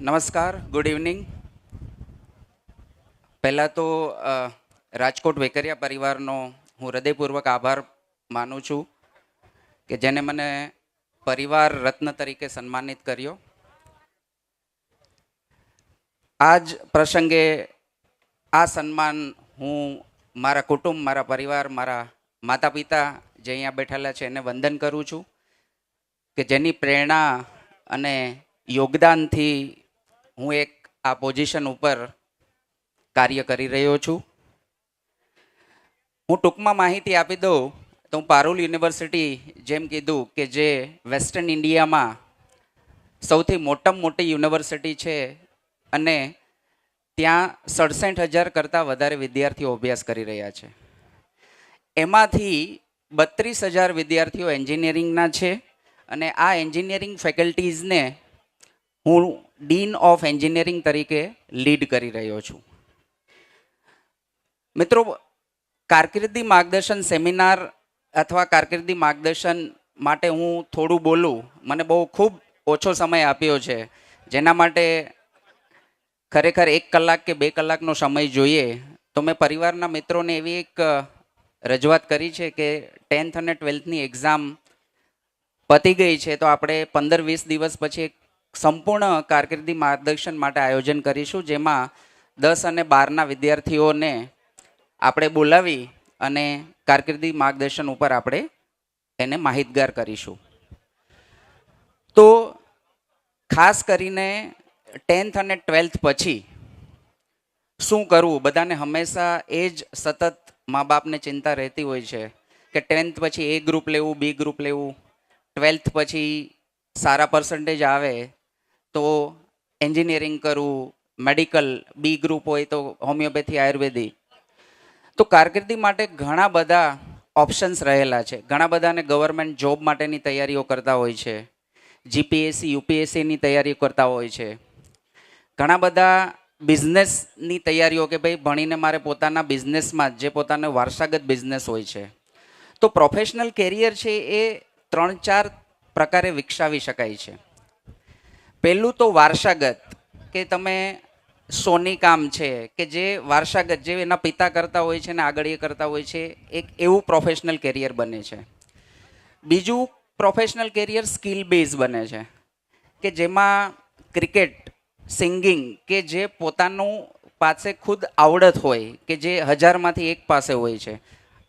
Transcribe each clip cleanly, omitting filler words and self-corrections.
નમસ્કાર, good evening. પહેલાં તો રાજકોટ વેકરિયા પરિવારનો હું હૃદયપૂર્વક આભાર માનું છું કે જેને મને પરિવાર રત્ન તરીકે સન્માનિત કર્યો. આ જ પ્રસંગે આ સન્માન હું મારા કુટુંબ, મારા પરિવાર, મારા માતા પિતા જે અહીંયા બેઠેલા છે એને વંદન કરું છું કે જેની પ્રેરણા અને યોગદાનથી હું એક આ પોઝિશન ઉપર કાર્ય કરી રહ્યો છું. હું ટૂંકમાં માહિતી આપી દઉં તો હું પારુલ યુનિવર્સિટી જેમ કીધું કે જે વેસ્ટર્ન ઇન્ડિયામાં સૌથી મોટામાં મોટી યુનિવર્સિટી છે અને ત્યાં 67,000 કરતાં વધારે વિદ્યાર્થીઓ અભ્યાસ કરી રહ્યા છે. એમાંથી 32,000 વિદ્યાર્થીઓ એન્જિનિયરિંગના છે અને આ એન્જિનિયરિંગ ફેકલ્ટીઝને હું ડીન ઓફ એન્જિનિયરિંગ તરીકે લીડ કરી રહ્યો છું. મિત્રો, કારકિર્દી માર્ગદર્શન સેમિનાર અથવા કારકિર્દી માર્ગદર્શન માટે હું થોડું બોલું, મને બહુ ખૂબ ઓછો સમય આપ્યો છે, જેના માટે ખરેખર 1 કલાક કે 2 કલાકનો સમય જોઈએ. તો મેં પરિવારના મિત્રોને એવી એક રજૂઆત કરી છે કે 10th અને 12thની એક્ઝામ પતી ગઈ છે, તો આપણે 15-20 દિવસ પછી એક સંપૂર્ણ કારકિર્દી માર્ગદર્શન માટે આયોજન કરીશું, જેમાં 10 અને 12ના વિદ્યાર્થીઓને આપણે બોલાવી અને કારકિર્દી માર્ગદર્શન ઉપર આપણે એને માહિતગાર કરીશું. તો ખાસ કરીને 10th અને 12th પછી શું કરવું, બધાને હંમેશા એ જ સતત મા બાપને ચિંતા રહેતી હોય છે કે 10th પછી એ ગ્રુપ લેવું, બી ગ્રુપ લેવું, 12th પછી સારા પર્સન્ટેજ આવે તો એન્જિનિયરિંગ કરવું, મેડિકલ, બી ગ્રુપ હોય તો હોમિયોપેથી, આયુર્વેદિક. તો કારકિર્દી માટે ઘણા બધા ઓપ્શન્સ રહેલા છે. ઘણા બધાને ગવર્મેન્ટ જોબ માટેની તૈયારીઓ કરતા હોય છે, જીપીએસસી, યુપીએસસીની તૈયારીઓ કરતા હોય છે. ઘણા બધા બિઝનેસની તૈયારીઓ કે ભાઈ ભણીને મારે પોતાના બિઝનેસમાં જે પોતાનો વારસાગત બિઝનેસ હોય છે. તો પ્રોફેશનલ કેરિયર છે એ 3-4 પ્રકારે વિકસાવી શકાય છે. પહેલું તો વારસાગત, કે તમે સોની કામ છે કે જે વારસાગત, જે એના પિતા કરતા હોય છે ને આગળ એ કરતા હોય છે, એક એવું પ્રોફેશનલ કેરિયર બને છે. બીજું પ્રોફેશનલ કેરિયર સ્કિલ બેઝ બને છે કે જેમાં ક્રિકેટ, સિંગિંગ, કે જે પોતાનું પાસે ખુદ આવડત હોય કે જે 1000માંથી 1 પાસે હોય છે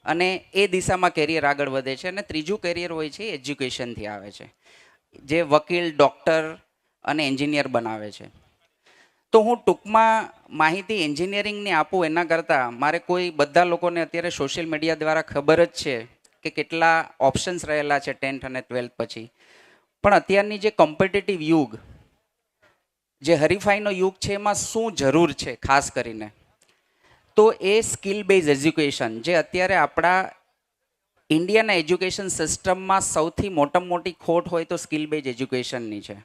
અને એ દિશામાં કેરિયર આગળ વધે છે. અને ત્રીજું કેરિયર હોય છે એજ્યુકેશનથી આવે છે, જે વકીલ, ડૉક્ટર અને એન્જિનિયર બનાવે છે. તો હું ટૂંકમાં માહિતી એન્જિનિયરિંગની આપું એના કરતાં મારે કોઈ બધા લોકોને અત્યારે સોશિયલ મીડિયા દ્વારા ખબર જ છે કે કેટલા ઓપ્શન્સ રહેલા છે 10th અને 12th પછી. પણ અત્યારની જે કોમ્પિટિટિવ યુગ, જે હરીફાઈનો યુગ છે, એમાં શું જરૂર છે ખાસ કરીને, તો એ સ્કિલ બેઝ એજ્યુકેશન, જે અત્યારે આપણા ઇન્ડિયાના એજ્યુકેશન સિસ્ટમમાં સૌથી મોટામાં મોટી ખોટ હોય તો સ્કિલ બેઝ એજ્યુકેશનની છે.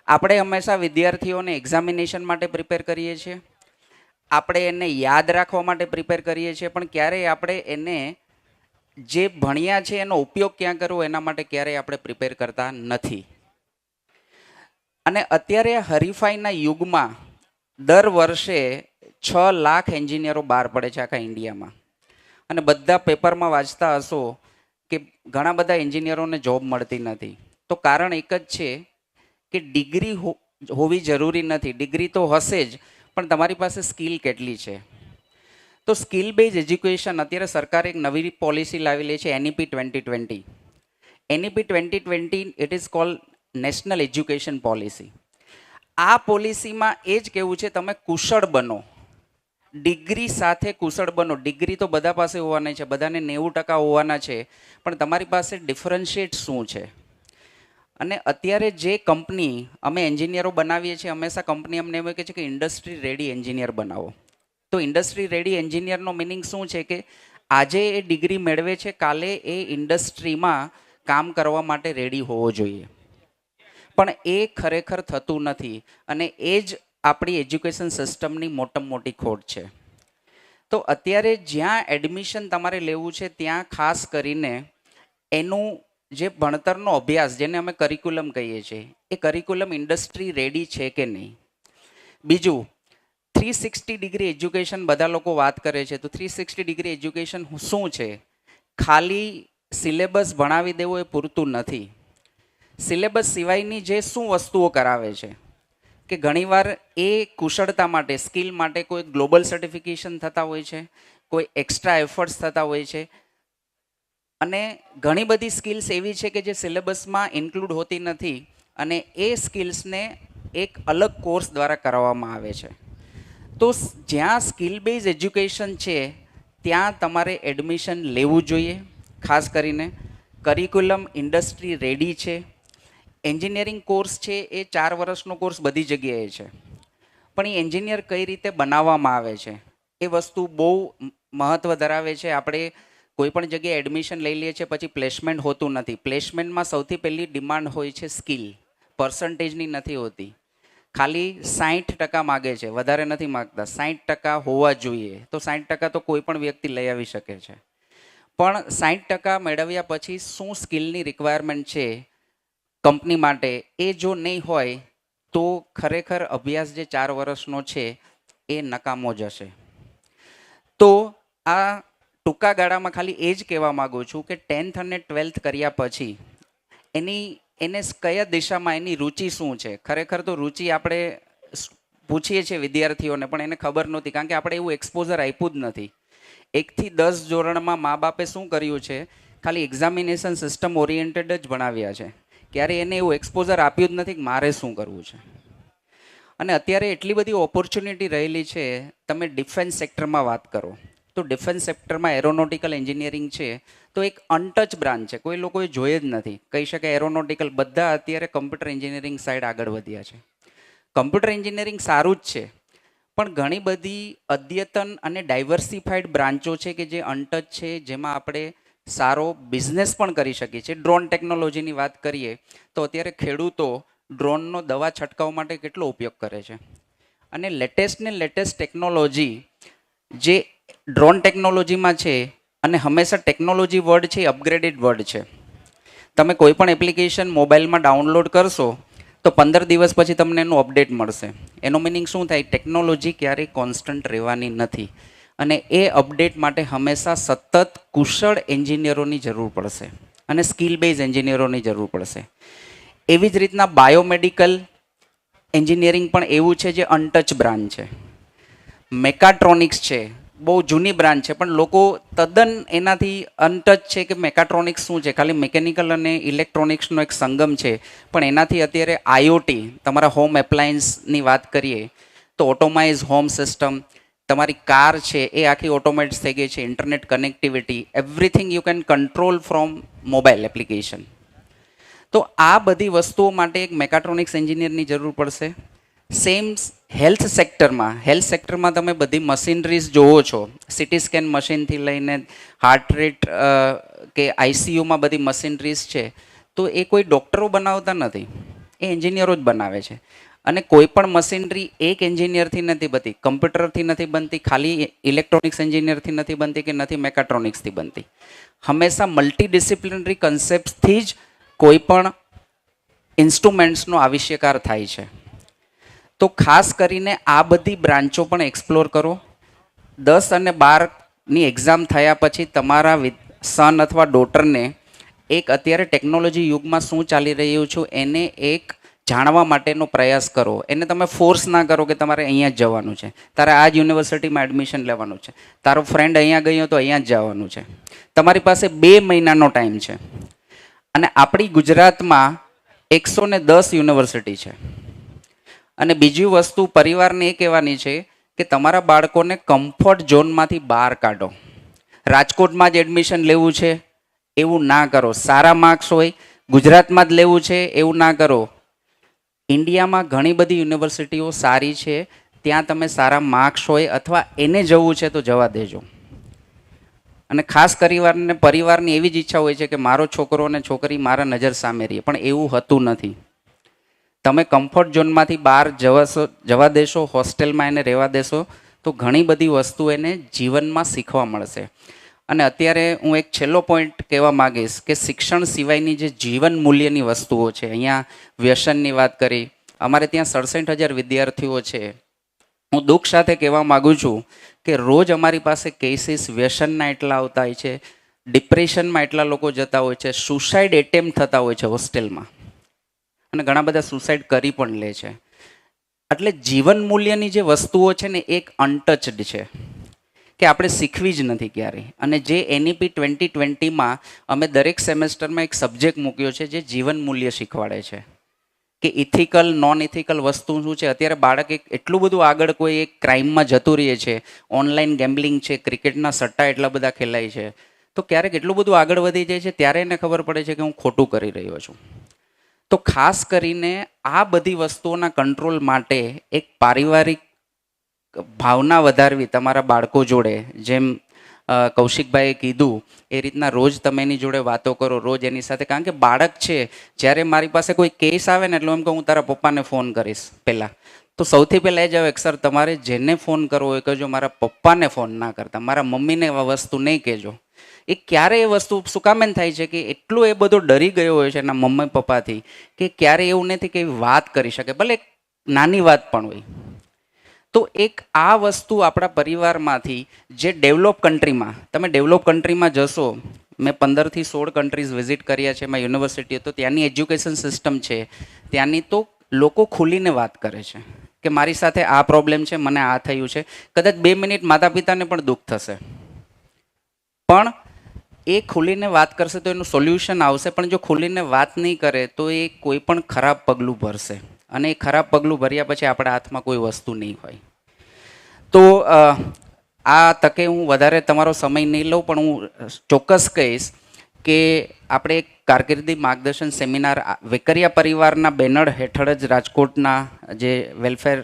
આપણે હંમેશા વિદ્યાર્થીઓને એક્ઝામિનેશન માટે પ્રિપેર કરીએ છીએ, આપણે એને યાદ રાખવા માટે પ્રિપેર કરીએ છીએ, પણ ક્યારેય આપણે એને જે ભણ્યા છે એનો ઉપયોગ ક્યાં કરવો એના માટે ક્યારેય આપણે પ્રિપેર કરતા નથી. અને અત્યારે હરીફાઈના યુગમાં દર વર્ષે 6 લાખ એન્જિનિયરો બહાર પડે છે આખા ઇન્ડિયામાં. અને બધા પેપરમાં વાંચતા હશો કે ઘણા બધા એન્જિનિયરોને જોબ મળતી નથી. તો કારણ એક જ છે કે ડિગ્રી હોવી જરૂરી નથી. ડિગ્રી તો હશે જ, પણ તમારી પાસે સ્કિલ કેટલી છે. તો સ્કિલ બેઝ એજ્યુકેશન, અત્યારે સરકારે એક નવી પોલિસી લાવેલી છે, NEP 2020. NEP 2020 it is called national education policy. આ પોલિસીમાં એ જ કહેવું છે તમે કુશળ બનો, ડિગ્રી સાથે કુશળ બનો. ડિગ્રી તો બધા પાસે હોવાના છે, બધાને 90% હોવાના છે, પણ તમારી પાસે ડિફરન્શિએટ શું છે. અને અત્યારે જે કંપની અમે એન્જિનિયરો બનાવીએ છીએ, હંમેશા કંપની અમને એવું કહે છે કે ઇન્ડસ્ટ્રી રેડી એન્જિનિયર બનાવો. તો ઇન્ડસ્ટ્રી રેડી એન્જિનિયરનો મિનિંગ શું છે કે આજે એ ડિગ્રી મેળવે છે, કાલે એ ઇન્ડસ્ટ્રીમાં કામ કરવા માટે રેડી હોવો જોઈએ. પણ એ ખરેખર થતું નથી અને એ જ આપણી એજ્યુકેશન સિસ્ટમની મોટામાં મોટી ખોટ છે. તો અત્યારે જ્યાં એડમિશન તમારે લેવું છે ત્યાં ખાસ કરીને એનું જે ભણતરનો અભ્યાસ, જેને અમે કરિક્યુલમ કહીએ છીએ, એ કરિક્યુલમ ઇન્ડસ્ટ્રી રેડી છે કે નહીં. બીજું 360 ડિગ્રી એજ્યુકેશન બધા લોકો વાત કરે છે, તો 360 ડિગ્રી એજ્યુકેશન શું છે? ખાલી સિલેબસ ભણાવી દેવો એ પૂરતું નથી. સિલેબસ સિવાયની જે શું વસ્તુઓ કરાવે છે કે ઘણીવાર એ કુશળતા માટે, સ્કિલ માટે કોઈ ગ્લોબલ સર્ટિફિકેશન થતા હોય છે, કોઈ એક્સ્ટ્રા એફર્ટ્સ થતા હોય છે, અને ઘણી બધી સ્કિલ્સ એવી છે કે જે સિલેબસમાં ઇન્ક્લુડ હોતી નથી, અને એ સ્કિલ્સને એક અલગ કોર્સ દ્વારા કરાવવામાં આવે છે. તો જ્યાં સ્કિલ બેઝ એજ્યુકેશન છે ત્યાં તમારે એડમિશન લેવું જોઈએ. ખાસ કરીને કરિક્યુલમ ઇન્ડસ્ટ્રી રેડી છે. એન્જિનિયરિંગ કોર્સ છે એ 4 વર્ષનો કોર્સ બધી જગ્યાએ છે, પણ એ એન્જિનિયર કઈ રીતે બનાવવામાં આવે છે એ વસ્તુ બહુ મહત્ત્વ ધરાવે છે. આપણે કોઈ પણ જગ્યાએ એડમિશન લઈ લઈએ છીએ, પછી પ્લેસમેન્ટ હોતું નથી. પ્લેસમેન્ટમાં સૌથી પહેલી ડિમાન્ડ હોય છે સ્કિલ, પર્સન્ટેજની નથી હોતી. ખાલી 60% માગે છે, વધારે નથી માગતા. 60% હોવા જોઈએ. તો 60% તો કોઈ પણ વ્યક્તિ લઈ આવી શકે છે, પણ 60% મેળવ્યા પછી શું સ્કિલની રિક્વાયરમેન્ટ છે કંપની માટે, એ જો નહીં હોય તો ખરેખર અભ્યાસ જે 4 વર્ષનો છે એ નકામો જશે. તો આ ટૂંકા ગાળામાં ખાલી એ જ કહેવા માગું છું કે 10th અને 12th કર્યા પછી એને કયા દિશામાં એની રુચિ શું છે. ખરેખર તો રુચિ આપણે પૂછીએ છીએ વિદ્યાર્થીઓને, પણ એને ખબર નહોતી, કારણ કે આપણે એવું એક્સપોઝર આપ્યું જ નથી. 1 થી 10 ધોરણમાં મા બાપે શું કર્યું છે, ખાલી એક્ઝામિનેશન સિસ્ટમ ઓરિએન્ટેડ જ ભણાવ્યા છે. ક્યારે એને એવું એક્સપોઝર આપ્યું જ નથી કે મારે શું કરવું છે. અને અત્યારે એટલી બધી ઓપોર્ચ્યુનિટી રહેલી છે. તમે ડિફેન્સ સેક્ટરમાં વાત કરો તો ડિફેન્સ સેક્ટરમાં એરોનોટિકલ એન્જિનિયરિંગ છે તો એક અનટચ બ્રાન્ચ છે, કોઈ લોકોએ જોઈએ જ નથી. કહી શકે એરોનોટિકલ, બધા અત્યારે કમ્પ્યુટર એન્જિનિયરિંગ સાઈડ આગળ વધ્યા છે. કમ્પ્યુટર એન્જિનિયરિંગ સારું જ છે, પણ ઘણી બધી અદ્યતન અને ડાયવર્સિફાઈડ બ્રાન્ચો છે કે જે અનટચ છે, જેમાં આપણે સારો બિઝનેસ પણ કરી શકીએ છીએ. ડ્રોન ટેકનોલોજીની વાત કરીએ તો અત્યારે ખેડૂતો ડ્રોનનો દવા છંટકાવ માટે કેટલો ઉપયોગ કરે છે, અને લેટેસ્ટ ટેકનોલોજી જે ડ્રોન ટેકનોલોજીમાં છે, અને હંમેશા ટેકનોલોજી વર્ડ છે એ અપગ્રેડેડ વર્ડ છે. તમે કોઈ પણ એપ્લિકેશન મોબાઈલમાં ડાઉનલોડ કરશો તો 15 દિવસ પછી તમને એનું અપડેટ મળશે. એનો મિનિંગ શું થાય? ટેકનોલોજી ક્યારેય કોન્સ્ટન્ટ રહેવાની નથી, અને એ અપડેટ માટે હંમેશા સતત કુશળ એન્જિનિયરોની જરૂર પડશે, અને સ્કિલ બેઝ એન્જિનિયરોની જરૂર પડશે. એવી જ રીતના બાયોમેડિકલ એન્જિનિયરિંગ પણ એવું છે જે અનટચ બ્રાન્ચ છે. મેકાટ્રોનિક્સ છે, બહુ જૂની બ્રાન્ચ છે, પણ લોકો તદ્દન એનાથી અનટચ છે કે મેકાટ્રોનિક્સ શું છે, ખાલી મિકેનિકલ અને ઇલેક્ટ્રોનિક્સનો એક સંગમ છે. પણ એનાથી અત્યારે આઈઓટી, તમારા હોમ એપ્લાયન્સની વાત કરીએ તો ઓટોમાઇઝ હોમ સિસ્ટમ, તમારી કાર છે એ આખી ઓટોમેટિક થઈ ગઈ છે. Internet connectivity, everything you can control from mobile application. તો આ બધી વસ્તુઓ માટે એક મેકાટ્રોનિક્સ એન્જિનિયરની જરૂર પડશે. સેમ હેલ્થ સેક્ટરમાં તમે બધી મશીનરીઝ જોવો છો, સિટી સ્કેન મશીનથી લઈને હાર્ટ રેટ કે આઈસીયુમાં બધી મશીનરીઝ છે, તો એ કોઈ ડૉક્ટરો બનાવતા નથી, એ એન્જિનિયરો જ બનાવે છે. અને કોઈ પણ મશીનરી એક એન્જિનિયરથી નથી બનતી, કમ્પ્યુટરથી નથી બનતી, ખાલી ઇલેક્ટ્રોનિક્સ એન્જિનિયરથી નથી બનતી, કે નથી મેકાટ્રોનિક્સથી બનતી. હંમેશા મલ્ટીડિસિપ્લિનરી કન્સેપ્ટથી જ કોઈ પણ ઇન્સ્ટ્રુમેન્ટ્સનો આવિષ્કાર થાય છે. તો ખાસ કરીને આ બધી બ્રાન્ચો પણ એક્સપ્લોર કરો. 10 અને 12ની એક્ઝામ થયા પછી તમારા સન અથવા ડોટરને એક અત્યારે ટેકનોલોજી યુગમાં શું ચાલી રહ્યું છું એને એક જાણવા માટેનો પ્રયાસ કરો. એને તમે ફોર્સ ના કરો કે તમારે અહીંયા જ જવાનું છે, તારે આ જ યુનિવર્સિટીમાં એડમિશન લેવાનું છે, તારો ફ્રેન્ડ અહીંયા ગયો તો અહીંયા જ જવાનું છે. તમારી પાસે 2 મહિનાનો ટાઈમ છે, અને આપણી ગુજરાતમાં 110 યુનિવર્સિટી છે. અને બીજી વસ્તુ પરિવારને એ કહેવાની છે કે તમારા બાળકોને કમ્ફર્ટ ઝોનમાંથી બહાર કાઢો. રાજકોટમાં જ એડમિશન લેવું છે એવું ના કરો. સારા માર્ક્સ હોય ગુજરાતમાં જ લેવું છે એવું ના કરો. ઇન્ડિયામાં ઘણી બધી યુનિવર્સિટીઓ સારી છે, ત્યાં તમે સારા માર્ક્સ હોય અથવા એને જવું છે તો જવા દેજો. અને ખાસ પરિવારની એવી જ ઈચ્છા હોય છે કે મારો છોકરો અને છોકરી મારા નજર સામે રહે, પણ એવું હોતું નથી. તમે કમ્ફર્ટ ઝોનમાંથી બહાર જવા દેશો, હોસ્ટેલમાં એને રહેવા દેશો, તો ઘણી બધી વસ્તુ એને જીવનમાં શીખવા મળશે. અને અત્યારે હું એક છેલ્લો પોઈન્ટ કહેવા માગીશ કે શિક્ષણ સિવાયની જે જીવન મૂલ્યની વસ્તુઓ છે, અહીંયા વ્યસનની વાત કરી, અમારે ત્યાં 67,000 વિદ્યાર્થીઓ છે, હું દુઃખ સાથે કહેવા માગું છું કે રોજ અમારી પાસે કેસીસ વ્યસનના એટલા આવતા હોય છે, ડિપ્રેશનમાં એટલા લોકો જતા હોય છે, સુસાઇડ એટેમ્પ થતા હોય છે હોસ્ટેલમાં, અને ઘણા બધા સુસાઇડ કરી પણ લે છે. એટલે જીવન મૂલ્યની જે વસ્તુઓ છે ને એક અનટચડ છે કે આપણે શીખવી જ નથી ક્યારેય. અને જે NEP 2020માં અમે દરેક સેમેસ્ટરમાં એક સબ્જેક્ટ મૂક્યો છે જે જીવન મૂલ્ય શીખવાડે છે કે ઇથિકલ નોન ઇથિકલ વસ્તુ શું છે. અત્યારે બાળક એટલું બધું આગળ કોઈ એક ક્રાઇમમાં જતું રહે છે, ઓનલાઈન ગેમ્બલિંગ છે, ક્રિકેટના સટ્ટા એટલા બધા ખેલાય છે, તો ક્યારેક એટલું બધું આગળ વધી જાય છે ત્યારે એને ખબર પડે છે કે હું ખોટું કરી રહ્યો છું. તો ખાસ કરીને આ બધી વસ્તુઓના કંટ્રોલ માટે એક પારિવારિક ભાવના વધારવી તમારા બાળકો જોડે, જેમ કૌશિકભાઈએ કીધું એ રીતના રોજ તમે એની જોડે વાતો કરો, રોજ એની સાથે. કારણ કે બાળક છે, જ્યારે મારી પાસે કોઈ કેસ આવે ને એટલે એમ કહું હું તારા પપ્પાને ફોન કરીશ પહેલાં, તો સૌથી પહેલાં એ જ આવે કે સર તમારે જેને ફોન કરવો હોય કહેજો, મારા પપ્પાને ફોન ના કરતા, મારા મમ્મીને આ વસ્તુ નહીં કહેજો. એ ક્યારે એ વસ્તુ શું કામ એમ થાય છે કે એટલો એ બધો ડરી ગયો હોય છે એના મમ્મી પપ્પાથી કે ક્યારે એવું નથી કે વાત કરી શકે, ભલે નાની વાત પણ હોય. તો એક આ વસ્તુ આપણા પરિવારમાંથી, જે ડેવલપ કન્ટ્રીમાં, તમે ડેવલપ કન્ટ્રીમાં જશો, મેં 15થી 16 કન્ટ્રીઝ વિઝિટ કર્યા છે, એમાં યુનિવર્સિટી, તો ત્યાંની એજ્યુકેશન સિસ્ટમ છે, ત્યાંની તો લોકો ખુલીને વાત કરે છે કે મારી સાથે આ પ્રોબ્લેમ છે, મને આ થયું છે. કદાચ 2 મિનિટ માતા પિતાને પણ દુઃખ થશે, પણ એ ખુલીને વાત કરશે તો એનું સોલ્યુશન આવશે. પણ જો ખુલીને વાત નહીં કરે તો એ કોઈ પણ ખરાબ પગલું ભરશે, અને એ ખરાબ પગલું ભર્યા પછી આપણા હાથમાં કોઈ વસ્તુ નહીં હોય. તો આ તકે હું વધારે તમારો સમય નહીં લઉં, પણ હું ચોક્કસ કહીશ કે આપણે એક કારકિર્દી માર્ગદર્શન સેમિનાર વેકરિયા પરિવારના બેનર હેઠળ જ રાજકોટના જે વેલફેર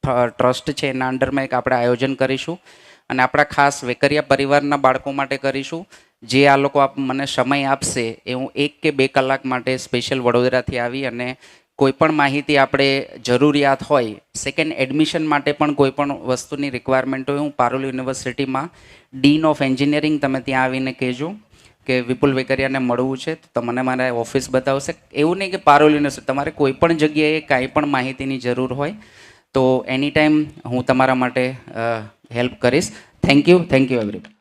ટ્રસ્ટ છે એના અંડરમાં એક આપણે આયોજન કરીશું, અને આપણા ખાસ વેકરિયા પરિવારના બાળકો માટે કરીશું. જે આ લોકો મને સમય આપશે એ હું 1 કે 2 કલાક માટે સ્પેશિયલ વડોદરાથી આવી અને કોઈ પણ માહિતી આપણે જરૂરિયાત હોય, સેકન્ડ એડમિશન માટે પણ કોઈ પણ વસ્તુની રિક્વાયરમેન્ટ હોય, હું પારુલ યુનિવર્સિટીમાં ડીન ઓફ એન્જિનિયરિંગ, તમે ત્યાં આવીને કહેજો કે વિપુલ વેકરિયાને મળવું છે, તો મને મારા ઓફિસ બતાવશે. એવું નહીં કે પારુલ યુનિવર્સિટી, તમારે કોઈ પણ જગ્યાએ કાંઈ પણ માહિતીની જરૂર હોય તો એની ટાઈમ હું તમારા માટે હેલ્પ કરીશ. Thank you everyone.